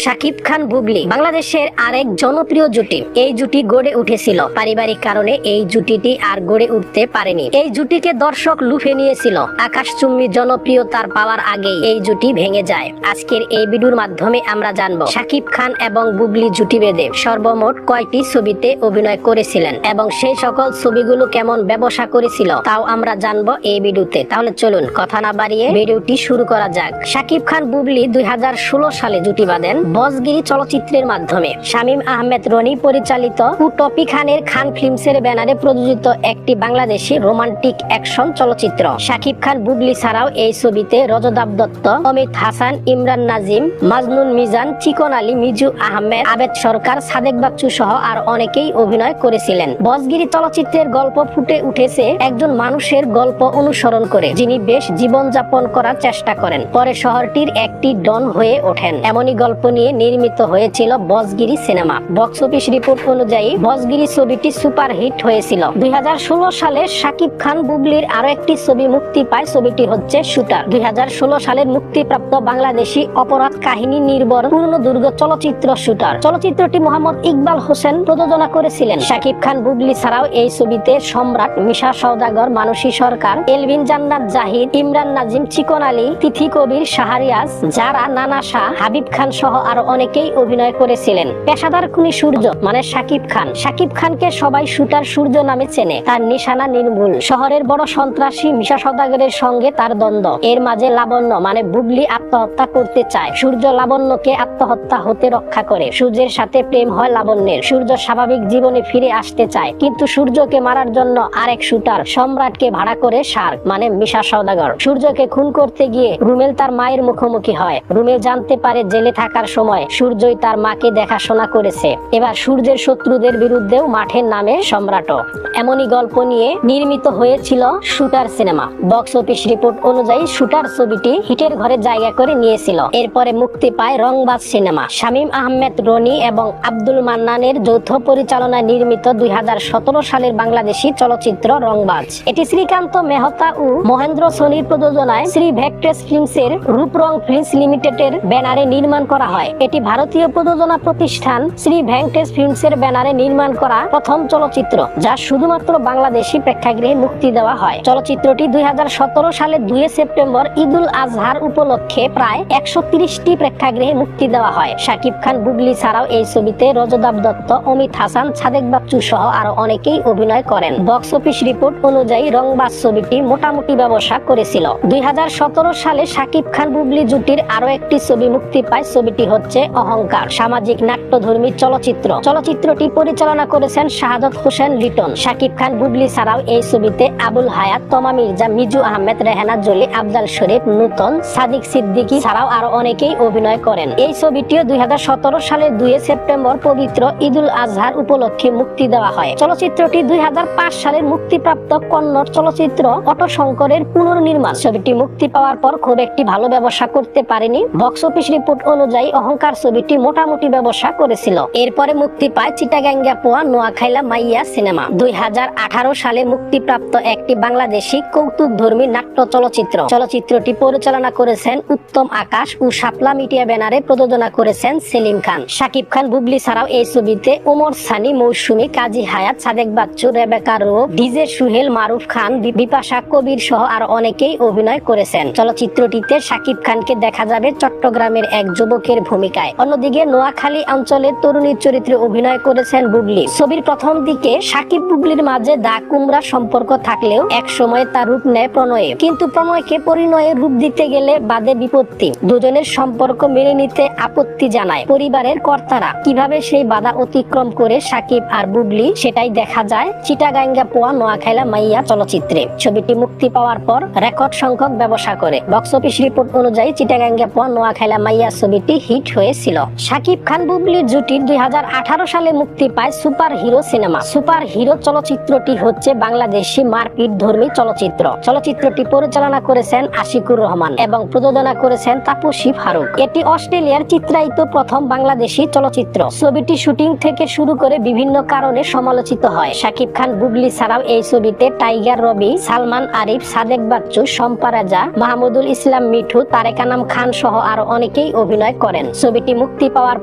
শাকিব খান বুবলি বাংলাদেশের আরেক জনপ্রিয় জুটি। এই জুটি গড়ে উঠেছিল পারিবারিক কারণে। এই জুটিটি আর গড়ে উঠতে পারেনি। এই জুটিকে দর্শক লুফে নিয়েছিল। আকাশচুম্বী জনপ্রিয়তার পাওয়ার আগেই এই জুটি ভেঙে যায়। আজকের এই ভিডিওর মাধ্যমে আমরা জানবো শাকিব খান এবং বুবলি জুটি বেঁধে সর্বমোট কয়টি ছবিতে অভিনয় করেছিলেন এবং সেই সকল ছবিগুলো কেমন ব্যবসা করেছিল তাও আমরা জানবো এই ভিডিওতে। তাহলে চলুন কথা না বাড়িয়ে ভিডিওটি শুরু করা যাক। শাকিব খান বুবলি 2016 সালে জুটি বাঁধেন বসগিরি চলচ্চিত্রের মাধ্যমে। শামীম আহমেদ রনি পরিচালিত ও টপি খানের খান ফিল্মসের ব্যানারে প্রযোজিত একটি বাংলাদেশি রোমান্টিক অ্যাকশন চলচ্চিত্র। শাকিব খান বুবলি ছাড়াও এই ছবিতে রজতাভ দত্ত, অমিত হাসান, ইমরান নাজিম, মাজনুন মিজান, চিকন আলী, মিজু আহমেদ, আবেদ সরকার, সাদেক বাচ্চু সহ আর অনেকেই অভিনয় করেছিলেন। বসগিরি চলচ্চিত্রের গল্প ফুটে উঠেছে একজন মানুষের গল্প অনুসরণ করে, যিনি বেশ জীবনযাপন করার চেষ্টা করেন, পরে শহরটির একটি ডন হয়ে ওঠেন। এমনই গল্প নিয়ে নির্মিত হয়েছিল বসগিরি সিনেমা। বক্স অফিস রিপোর্ট অনুযায়ী বসগিরি ছবিটি সুপার হিট হয়েছিল। 2016 সালে শাকিব খান বুবলির আরো একটি ছবি মুক্তি পায়। ছবিটি হচ্ছে শুটার। 2016 সালের মুক্তিপ্রাপ্ত বাংলাদেশি অপরাধ কাহিনী নির্ভর পূর্ণদৈর্ঘ্য চলচ্চিত্র শুটার। চলচ্চিত্রটি মোহাম্মদ ইকবাল হোসেন প্রযোজনা করেছিলেন। শাকিব খান বুবলি ছাড়াও এই ছবিতে সম্রাট, মিশা সওদাগর, মানসী সরকার, এলভিন জান্নাত জাহিদ, ইমরান নাজিম, চিকন আলী, তিথি কবির, শাহরিয়াজ, যারা, নানা শাহ, হাবিব খান সহ আরো অনেকেই অভিনয় করেছিলেন। পেশাদার খুনি সূর্য মানে শাকিব খান। শাকিব খানকে সবাই শুটার সূর্য নামে চেনে। তার নিশানা নির্মূল। শহরের বড় সন্ত্রাসী মিশা সওদাগরের সঙ্গে তার দ্বন্দ্ব। এর মাঝে লাবণ্য মানে বুবলি আত্মহত্যা করতে চায়। সূর্য লাবণ্যকে আত্মহত্যা হতে রক্ষা করে। সূর্যের সাথে প্রেম হয় লাবণ্যের। সূর্য স্বাভাবিক জীবনে ফিরে আসতে চায়, কিন্তু সূর্যকে মারার জন্য আরেক শুটার সম্রাটকে ভাড়া করে শার্ক মানে মিশা সওদাগর সূর্যকে খুন করতে গিয়ে রুমেল তার মায়ের মুখোমুখি হয়। রুমেল জানতে পারে জেলে থাকার সময় সূর্যই তার মাকে দেখাশোনা করেছে। এবার সূর্যের শত্রুদের বিরুদ্ধেও মাঠের নামে সম্রাটও। এমনই গল্প নিয়ে নির্মিত হয়েছিল shooter cinema. Box office report অনুযায়ী শুটার ছবিটি হিটের ঘরে জায়গা করে নিয়েছিল। এরপরে মুক্তি পায় রংবাজ সিনেমা। শামীম আহমেদ রনি এবং আব্দুল মান্নানের যৌথ পরিচালনায় নির্মিত 2017 সালের বাংলাদেশি চলচ্চিত্র রংবাজ। এটি শ্রীকান্ত মেহতা ও মহেন্দ্র সোনির প্রযোজনায় শ্রী ভেঙ্কটেশ ফিল্মসের রূপরং ফিল্মস লিমিটেডের ব্যানারে নির্মাণ করা হয়। এটি ভারতীয় প্রযোজনা প্রতিষ্ঠান শ্রী ভেঙ্কটেশ ফিল্মসের ব্যানারে নির্মাণ করা প্রথম চলচ্চিত্র, যা শুধুমাত্র বাংলাদেশি প্রেক্ষাগৃহে মুক্তি দেওয়া হয়। চলচ্চিত্রটি 2017 সালের 2 সেপ্টেম্বর ঈদুল আজহার উপলক্ষে প্রায় 130টি প্রেক্ষাগৃহে মুক্তি দেওয়া হয়। শাকিব খান বুবলি ছাড়াও এই ছবিতে রজতাভ দত্ত, অমিত হাসান, সাদেক বাচ্চু সহ আরো অনেকেই অভিনয় করেন। বক্স অফিস রিপোর্ট অনুযায়ী রংবাজ ছবিটি মোটামুটি ব্যবসা করেছিল। 2017 সালে শাকিব খান বুবলি জুটির আরো একটি ছবি মুক্তি পায়। ছবিটি হচ্ছে অহংকার, সামাজিক নাট্যধর্মী চলচ্চিত্র। চলচ্চিত্রটি পরিচালনা করেছেন শাহাদত হোসেন লিটন। শাকিব খান বুবলি ছাড়াও এই ছবিতে আবুল হায়াত, তমা মির্জা, মিজু আহমেদ, রেহানা জলি, আফজাল শরীফ, নূতন, সাদিক সিদ্দিকী ছাড়াও আরো অনেকেই অভিনয় করেন। এই ছবিটিও 2017 সালের 2 সেপ্টেম্বর পবিত্র ঈদুল আজহার উপলক্ষে মুক্তি দেওয়া হয়। চলচ্চিত্রটি 2005 সালের মুক্তিপ্রাপ্ত কন্নড় চলচ্চিত্র অটশঙ্করের পুনর্নির্মাণ। ছবিটি মুক্তি পাওয়ার পর খুব একটি ভালো ব্যবসা করতে পারেনি। বক্স অফিস রিপোর্ট অনুযায়ী অহংকার ছবিটি মোটামুটি ব্যবসা করেছিল। এরপরে মুক্তি পায় চিটাগাঙ্গা পোয়া নোয়াখাইলা মাইয়া সিনেমা। 2018 সালে মুক্তিপ্রাপ্ত একটি বাংলাদেশি কৌতুকধর্মী নাট্য চলচ্চিত্র। চলচ্চিত্রটি পরিচালনা করেছেন উত্তম আকাশ ও শাপলা মিডিয়া ব্যানারে প্রযোজনা করেছেন সেলিম খান। শাকিব খান বুবলি ছাড়াও এই ছবিতে ওমর সানি, মৌসুমী, কাজী হায়াত, সাদেক বাচ্চু, রেবেকা রূপ, ডিজে সুহেল, মারুফ খান, বিপাশা কবির সহ আর অনেকেই অভিনয় করেছেন। চলচ্চিত্রটিতে শাকিব খানকে দেখা যাবে চট্টগ্রামের এক যুবকের ভূমিকায়। অন্যদিকে নোয়াখালী অঞ্চলের তরুণীর চরিত্রে অভিনয় করেছেন বুবলি। ছবির প্রথম দিকে শাকিব বুবলির মাঝে দা কুমড়া সম্পর্ক থাকলেও এক সময় তার রূপ নেয় প্রণয়ে, কিন্তু প্রণয়কে পরিণয়ে রূপ দিতে গেলে বাদে বিপত্তি। দুজনের সম্পর্ক মেনে নিতে আপত্তি জানায় পরিবারের কর্তারা। কিভাবে সেই বাধা অতিক্রম করে শাকিব আর বুবলি, সেটাই দেখা যায় চিটাগাঙ্গা পোয়া নোয়াখাইলা মাইয়া চলচ্চিত্রে। ছবিটি মুক্তি পাওয়ার পর রেকর্ড সংখ্যক ব্যবসা করে। বক্স অফিস রিপোর্ট অনুযায়ী চিটাগাঙ্গা পোয়া নোয়াখাইলা মাইয়া ছবিটি হিট হয়েছিল। শাকিব খান বুবলির জুটির 2018 সালে মুক্তি পায় super hero cinema. Super hero চলচ্চিত্রটি হচ্ছে বাংলাদেশি মারপিট ধর্মী চলচ্চিত্র। চলচ্চিত্রটি পরিচালনা করেছেন আশিকুর রহমান এবং প্রযোজনা করেছেন তাপসী ফারুক। এটি অস্ট্রেলিয়ার চিত্রায়িত প্রথম বাংলাদেশি চলচ্চিত্র। ছবিটি শুটিং থেকে শুরু করে বিভিন্ন কারণে সমালোচিত হয়। শাকিব খান বুবলি ছাড়াও এই ছবিতে টাইগার রবি, সালমান আরিফ, সাদেক বাচ্চু, শম্পা রাজা, মাহমুদুল ইসলাম মিঠু, তারেক আনাম খান সহ আরো অনেকেই অভিনয় করেন। করেন। ছবিটি মুক্তি পাওয়ার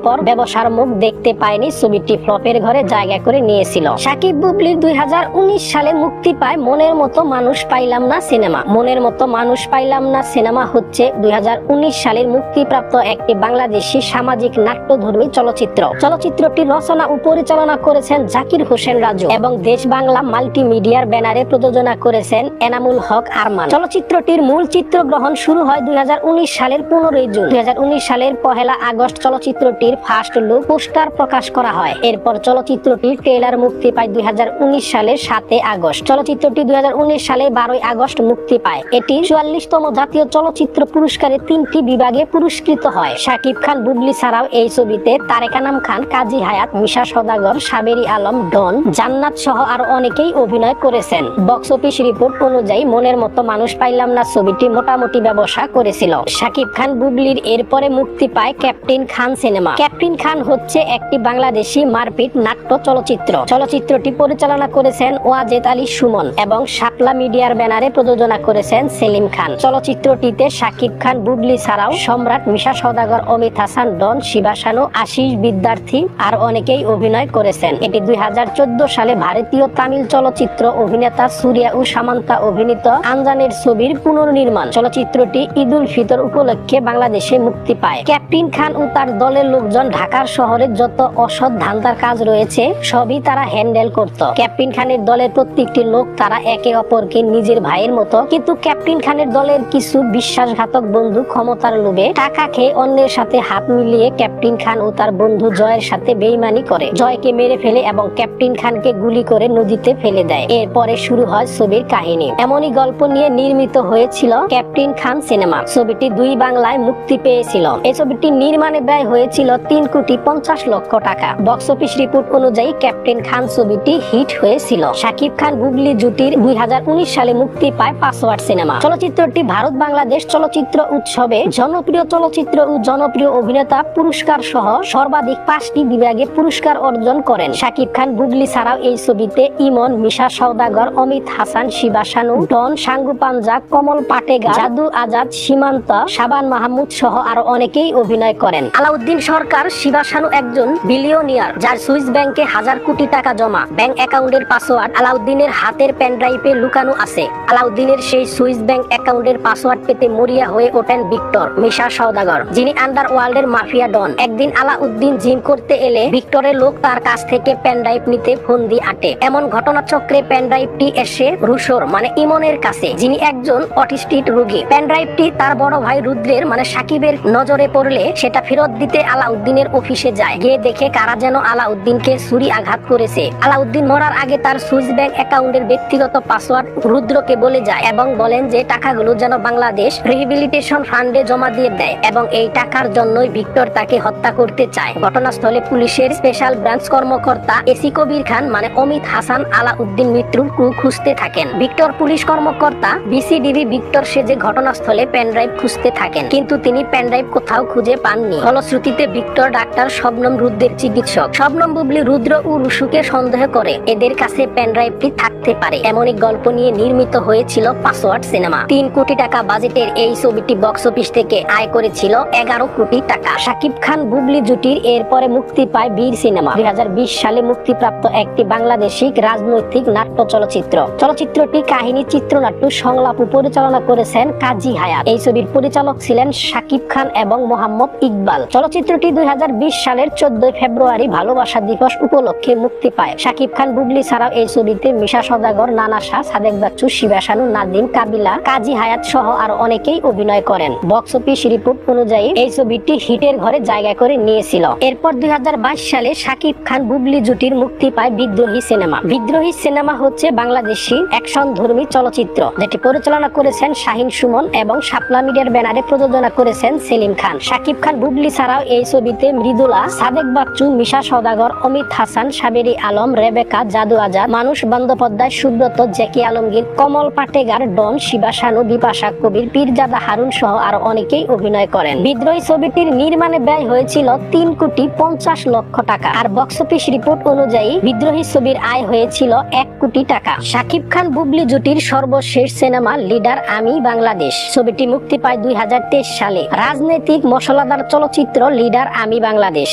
পর ব্যবসার মুখ দেখতে পায়নি, ছবিটি ফ্লপের ঘরে জায়গা করে নিয়েছিল। সাকিব বুবলির 2019 সালে মুক্তি পায় মনের মতো মানুষ পাইলাম না সিনেমা। মনের মতো মানুষ পাইলাম না সিনেমা হচ্ছে 2019 সালের মুক্তিপ্রাপ্ত একটি বাংলাদেশি সামাজিক নাট্যধর্মী চলচ্চিত্র। চলচ্চিত্রটি রচনা ও পরিচালনা করেছেন জাকির হোসেন রাজু এবং দেশ বাংলা মাল্টিমিডিয়ার ব্যানারে প্রযোজনা করেছেন এনামুল হক আরমান। চলচ্চিত্রটির মূল চিত্রগ্রহণ শুরু হয় 2019 সালের 15 জুন। 2019 সালের 1 আগস্ট চলচ্চিত্রটির ফার্স্ট লুক পোস্টার প্রকাশ করা হয়। এরপর চলচ্চিত্রটির ট্রেলার মুক্তি পায় 2019 সালের 7 আগস্ট। চলচ্চিত্রটি 2019 সালে 12 আগস্ট মুক্তি পায়। এটি 44তম জাতীয় চলচ্চিত্র পুরস্কারে 3টি বিভাগে পুরস্কৃত হয়। শাকিব খান বুবলি ছাড়াও এই ছবিতে তারেক আনাম খান, কাজী হায়াত, মিশা সওদাগর, সাবেরী আলম, ডন, জান্নাত সহ আরো অনেকেই অভিনয় করেছেন। বক্স অফিস রিপোর্ট অনুযায়ী মনের মতো মানুষ পাইলাম না ছবিটি মোটামুটি ব্যবসা করেছিল। শাকিব খান বুবলির এরপরে মুক্তি পায় ক্যাপ্টেন খান সিনেমা। ক্যাপ্টেন খান হচ্ছে একটি বাংলাদেশি মারপিট নাট্য চলচ্চিত্র। চলচ্চিত্রটি পরিচালনা করেছেন ওয়াজেদ আলী সুমন এবং শাপলা মিডিয়ার ব্যানারে প্রযোজনা করেছেন সেলিম খান। চলচ্চিত্রটিতে শাকিব খান বুবলি ছাড়াও সম্রাট, মিশা সওদাগর, অমিত হাসান, ডন, শিবা শানু, আশিস বিদ্যার্থী আর অনেকেই অভিনয় করেছেন। এটি 2014 সালে ভারতীয় তামিল চলচ্চিত্র অভিনেতা সূর্যা ও সামান্তা অভিনীত আনজানের ছবির পুনর্নির্মাণ। চলচ্চিত্রটি ঈদ উল ফিতর উপলক্ষে বাংলাদেশে মুক্তি পায়। ক্যাপ্টেন খান ও তার দলের লোকজন ঢাকার শহরে যত অসৎ ধান্দার কাজ রয়েছে সবই তারা হ্যান্ডেল করত। ক্যাপ্টেন খানের দলের প্রত্যেকটি লোক তারা একে অপরকে নিজের ভাইয়ের মতো, কিন্তু ক্যাপ্টেন খানের দলের কিছু বিশ্বাসঘাতক বন্ধু ক্ষমতার লোভে টাকা খেয়ে অন্যের সাথে হাত মিলিয়ে ক্যাপ্টেন খান ও তার বন্ধু জয়ের সাথে বেইমানি করে জয়কে মেরে ফেলে এবং ক্যাপ্টেন খানকে গুলি করে নদীতে ফেলে দেয়। এরপরে শুরু হয় ছবির কাহিনী। এমনই গল্প নিয়ে নির্মিত হয়েছিল ক্যাপ্টেন খান সিনেমা। ছবিটি 2 বাংলায় মুক্তি পেয়েছিল। এই ছবিটি নির্মাণে ব্যয় হয়েছিল 3,50,00,000 টাকা। বক্স অফিস রিপোর্ট অনুযায়ী ক্যাপ্টেন খান ছবিটি হিট হয়েছিল। শাকিব খান বুবলি জুটির 2019 সালে মুক্তি পায় পাসওয়ার্ড সিনেমা। চলচ্চিত্রটি ভারত বাংলাদেশ চলচ্চিত্র উৎসবে জনপ্রিয় চলচ্চিত্র ও জনপ্রিয় অভিনেতা পুরস্কার সহ সর্বাধিক 5টি বিভাগে পুরস্কার অর্জন করেন। শাকিব খান বুবলি ছাড়াও এই ছবিতে ইমন, মিশা সওদাগর, অমিত হাসান, শিবা শানু, ডন, সাঙ্গু পাঞ্জা, কমল পাটেগা, জাদু আজাদ, সীমান্ত, শাবান মাহমুদ সহ আরো অনেকেই অভিনয় করেন। আলাউদ্দিন সরকার শিবা শানু একজন বিলিয়নিয়ার যার সুইস ব্যাংকে 1000 কোটি টাকা জমা। ব্যাংক অ্যাকাউন্টের পাসওয়ার্ড আলাউদ্দিনের হাতের পেনড্রাইভে লুকানো আছে। আলাউদ্দিনের সেই সুইস ব্যাংক অ্যাকাউন্টের পাসওয়ার্ড পেতে মরিয়া হয়ে ওঠেন ভিক্টর, মিশা সওদাগর, যিনি আন্ডারওয়ার্ল্ডের মাফিয়া ডন। একদিন আলাউদ্দিন জিম করতে এলে ভিক্টরের লোক তার কাছ থেকে পেনড্রাইভ নিতে ফোন দিয়ে আটে। এমন ঘটনাচক্রে পেনড্রাইভটি এসে রুশোর মানে ইমনের কাছে, যিনি একজন অটিস্টিক রোগী। পেনড্রাইভটি তার বড় ভাই রুদ্রের মানে সাকিবের নজরে পড়লে সেটা ফেরত দিতে আলাউদ্দিনের অফিসে যায়। গিয়ে দেখে কারা যেন আলাউদ্দিনকে ছুরি আঘাত করেছে। আলাউদ্দিন মরার আগে তার সুইস ব্যাংক অ্যাকাউন্টের ব্যক্তিগত পাসওয়ার্ড রুদ্রকে বলে যায় এবং বলেন যে টাকাগুলো যেন বাংলাদেশ রিহ্যাবিলিটেশন ফান্ডে জমা দিয়ে দেয় এবং এই টাকার জন্যই ভিক্টর তাকে হত্যা করতে চায়। ঘটনাস্থলে পুলিশের স্পেশাল ব্রাঞ্চ কর্মকর্তা এসি কবির খান মানে অমিত হাসান আলাউদ্দিন মৃত্যুর ক্লু খুঁজতে থাকেন। ভিক্টর পুলিশ কর্মকর্তা বিসিডিবি ভিক্টর সেজে ঘটনাস্থলে পেনড্রাইভ খুঁজতে থাকেন, কিন্তু তিনি পেনড্রাইভ কোথাও খুঁজে পাননি। ফলশ্রুতিতে ভিক্টর ডাক্তার শবনম রুদ্রের চিকিৎসক। শবনম বুবলি রুদ্র ও রুশুকে সন্দেহ করে এদের কাছে পেনড্রাইভটি থাকতে পারে। এমনই গল্প নিয়ে নির্মিত হয়েছিল পাসওয়ার্ড সিনেমা। 3 কোটি টাকা বাজেটের এই ছবিটি বক্স অফিস থেকে আয় করেছিল 11 কোটি টাকা। শাকিব খান বুবলি জুটির এরপরে মুক্তি পায় বীর সিনেমা। 2020 সালে মুক্তিপ্রাপ্ত একটি বাংলাদেশি রাজনৈতিক নাট্য চলচ্চিত্র। চলচ্চিত্রটি কাহিনী, চিত্রনাট্য, সংলাপ ও পরিচালনা করেছেন কাজী হায়াত। এই ছবির পরিচালক ছিলেন শাকিব খান এবং মোহাম্মদ ইকবাল। চলচ্চিত্রটি 2020 সালের 14 ফেব্রুয়ারি ভালোবাসা দিবস উপলক্ষে মুক্তি পায়। শাকিব খান বুবলি ছাড়াও এই ছবিতে মিশা সওদাগর, নানা শাহ, সাদেক বাচ্চু, শিবা শানু, নাদিম, কাবিলা, কাজী হায়াত সহ আরো অনেকেই অভিনয় করেন। বক্স অফিস রিপোর্ট অনুযায়ী এই ছবিটি হিটের ঘরে জায়গা করে নিয়েছিল। এরপর 2022 সালে শাকিব খান বুবলি জুটির মুক্তি পায় বিদ্রোহী সিনেমা। বিদ্রোহী সিনেমা হচ্ছে বাংলাদেশি অ্যাকশন ধর্মী চলচ্চিত্র, যেটি পরিচালনা করেছেন শাহিন সুমন এবং শাপলা মিডিয়ার ব্যানারে প্রযোজনা করেছেন সেলিম খান। শাকিব খান বুবলি ছাড়াও এই ছবিতে মৃদুলা, সাদেক বাচ্চু, মিশা সওদাগর, অমিত হাসান, সাবেরী আলম, রেবেকা, জাদু আজাদ, মানুষ বন্দ্যোপাধ্যায়, সুব্রত, জ্যাকি আলমগীর, কমল পাটেগার, ডন, শিবা শানু, বিপাশা কবির, পীরজাদা হারুন সহ আরো অনেকেই অভিনয় করেন। বিদ্রোহী ছবিটির নির্মাণে ব্যয় হয়েছিল 3,50,00,000 টাকা। আর বক্স অফিস রিপোর্ট অনুযায়ী বিদ্রোহী ছবির আয় হয়েছিল 1 কোটি টাকা। শাকিব খান বুবলি জুটির সর্বশেষ সিনেমা লিডার আমি বাংলাদেশ। ছবিটি মুক্তি পায় 2023 সালে। রাজনৈতিক মশলাদার মজাদার চলচ্চিত্র লিডার আমি বাংলাদেশ।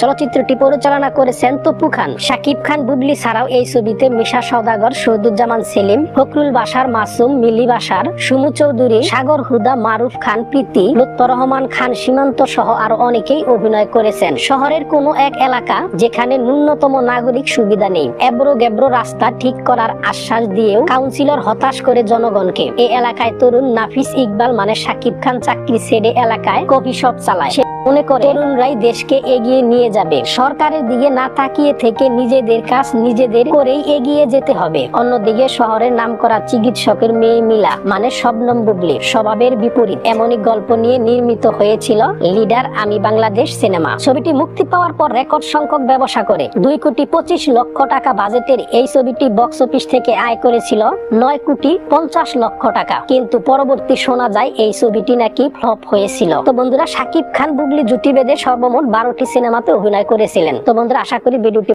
চলচ্চিত্রটি পরিচালনা করেছেন তপু খান। শাকিব খান, বুবলি ছাড়াও এই ছবিতে মিশা সওদাগর, শহীদুজ্জামান সেলিম, ফখরুল বাশার মাসুম, মিলি বাশার, সুমু চৌধুরী, সাগর হুদা, মারুফ খান, প্রীতি, লুৎফর রহমান খান, সীমান্ত সহ আরো অনেকেই অভিনয় করেছেন। শহরের কোনো এক এলাকা যেখানে ন্যূনতম নাগরিক সুবিধা নেই, এবড়ো গেবড়ো রাস্তা ঠিক করার আশ্বাস দিয়েও কাউন্সিলর হতাশ করে জনগণকে। এই এলাকায় তরুণ নাফিস ইকবাল মানে শাকিব খান চাকরি ছেড়ে এলাকায় কফি শপ চালায়। মনে করে তরুণরাই দেশকে এগিয়ে নিয়ে যাবে, সরকারের দিকে না তাকিয়ে থেকে নিজেদের কাজ নিজেদের করেই এগিয়ে যেতে হবে। অন্যদিকে শহরের নামকরা চিকিৎসকের মেয়ে মিলা মানে শবনম বুবলি স্বভাবের বিপরীত। এমনই গল্প নিয়ে নির্মিত হয়েছিল লিডার আমি বাংলাদেশ সিনেমা। ছবিটি মুক্তি পাওয়ার পর রেকর্ড সংখ্যক ব্যবসা করে 2,25,00,000 টাকা বাজেটের এই ছবিটি বক্স অফিস থেকে আয় করেছিল 9,50,00,000 টাকা। কিন্তু পরবর্তী শোনা যায় এই ছবিটি নাকি ফ্লপ হয়েছিল। তো বন্ধুরা, শাকিব খান বুবলি জুটি বেঁধে সর্বমোট 12টি সিনেমাতে অভিনয় করেছিলেন। তো বন্ধুরা, আশা করি ভিডিওটি